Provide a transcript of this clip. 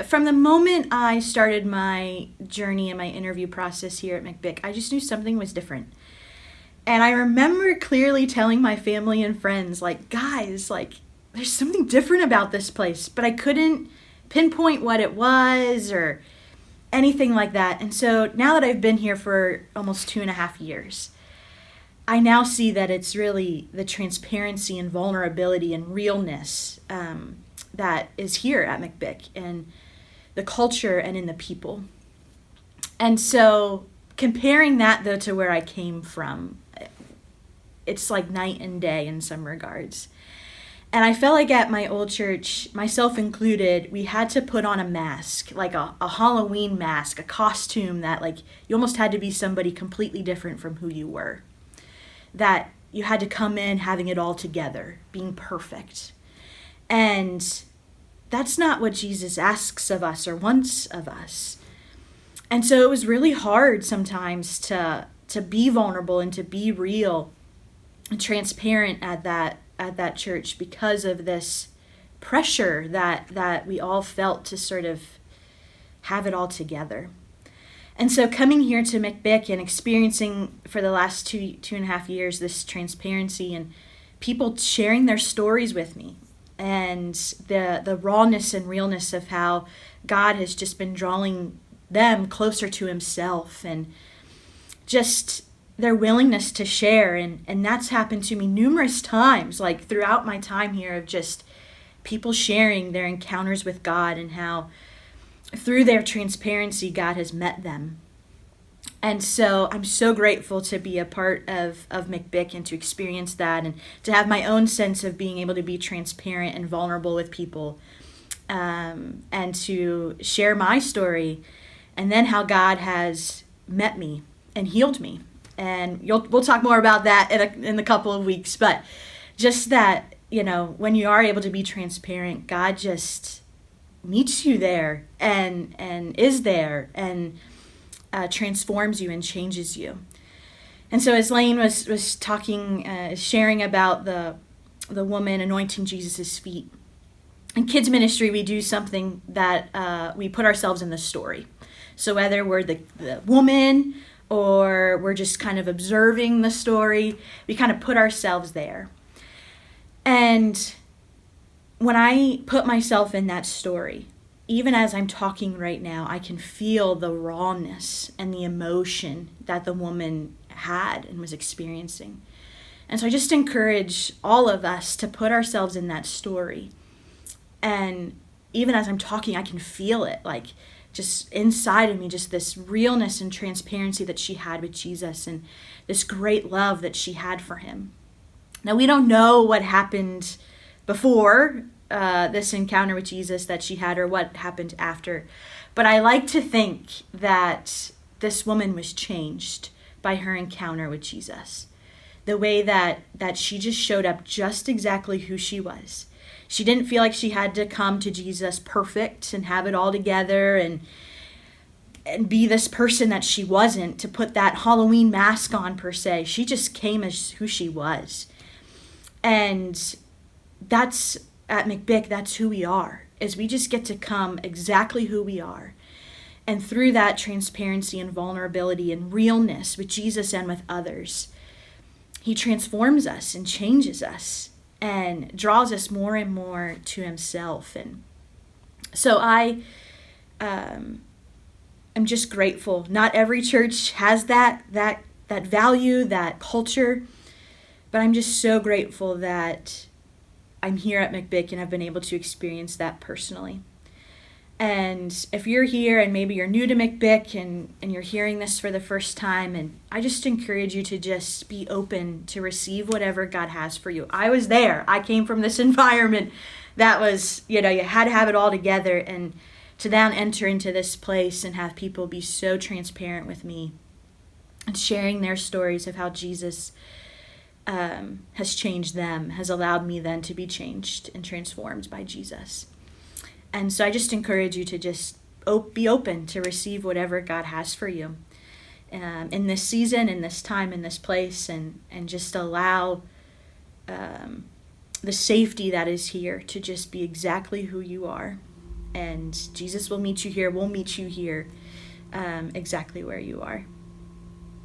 from the moment I started my journey and my interview process here at McBIC, I just knew something was different. And I remember clearly telling my family and friends, like, guys, like, there's something different about this place, but I couldn't pinpoint what it was or anything like that. And so now that I've been here for almost 2.5 years, I now see that it's really the transparency and vulnerability and realness that is here at McBIC, and the culture and in the people. And so comparing that, though, to where I came from, it's like night and day in some regards. And I felt like at my old church, myself included, we had to put on a mask, like a Halloween mask, a costume that, like, you almost had to be somebody completely different from who you were. That you had to come in having it all together, being perfect. And that's not what Jesus asks of us or wants of us. And so it was really hard sometimes to be vulnerable and to be real and transparent at that church because of this pressure that we all felt to sort of have it all together. And so coming here to McBIC and experiencing for the last 2.5 years this transparency and people sharing their stories with me, and the rawness and realness of how God has just been drawing them closer to himself, and just their willingness to share. And that's happened to me numerous times, like throughout my time here, of just people sharing their encounters with God and how through their transparency God has met them. And so I'm so grateful to be a part of McBIC and to experience that, and to have my own sense of being able to be transparent and vulnerable with people, and to share my story, and then how God has met me and healed me. And we'll talk more about that in a couple of weeks. But just that, when you are able to be transparent, God just meets you there and is there and transforms you and changes you. And so as Lane was talking, sharing about the woman anointing Jesus' feet, in kids ministry we do something that we put ourselves in the story. So whether we're the woman or we're just kind of observing the story, we kind of put ourselves there. And when I put myself in that story, even as I'm talking right now, I can feel the rawness and the emotion that the woman had and was experiencing. And so I just encourage all of us to put ourselves in that story. And even as I'm talking, I can feel it, like just inside of me, just this realness and transparency that she had with Jesus, and this great love that she had for him. Now, we don't know what happened before this encounter with Jesus that she had, or what happened after. But I like to think that this woman was changed by her encounter with Jesus. The way that she just showed up just exactly who she was. She didn't feel like she had to come to Jesus perfect and have it all together and be this person that she wasn't, to put that Halloween mask on per se. She just came as who she was. And that's at McBIC, that's who we are, is we just get to come exactly who we are. And through that transparency and vulnerability and realness with Jesus and with others, he transforms us and changes us and draws us more and more to himself. And so I am just grateful. Not every church has that value, that culture, but I'm just so grateful that I'm here at McBIC and I've been able to experience that personally. And if you're here and maybe you're new to McBIC and you're hearing this for the first time, and I just encourage you to just be open to receive whatever God has for you. I was there. I came from this environment that was, you had to have it all together, and to then enter into this place and have people be so transparent with me and sharing their stories of how Jesus has changed them, has allowed me then to be changed and transformed by Jesus. And so I just encourage you to just be open to receive whatever God has for you in this season, in this time, in this place, and just allow the safety that is here to just be exactly who you are And Jesus will meet you here. We'll meet you here, exactly where you are.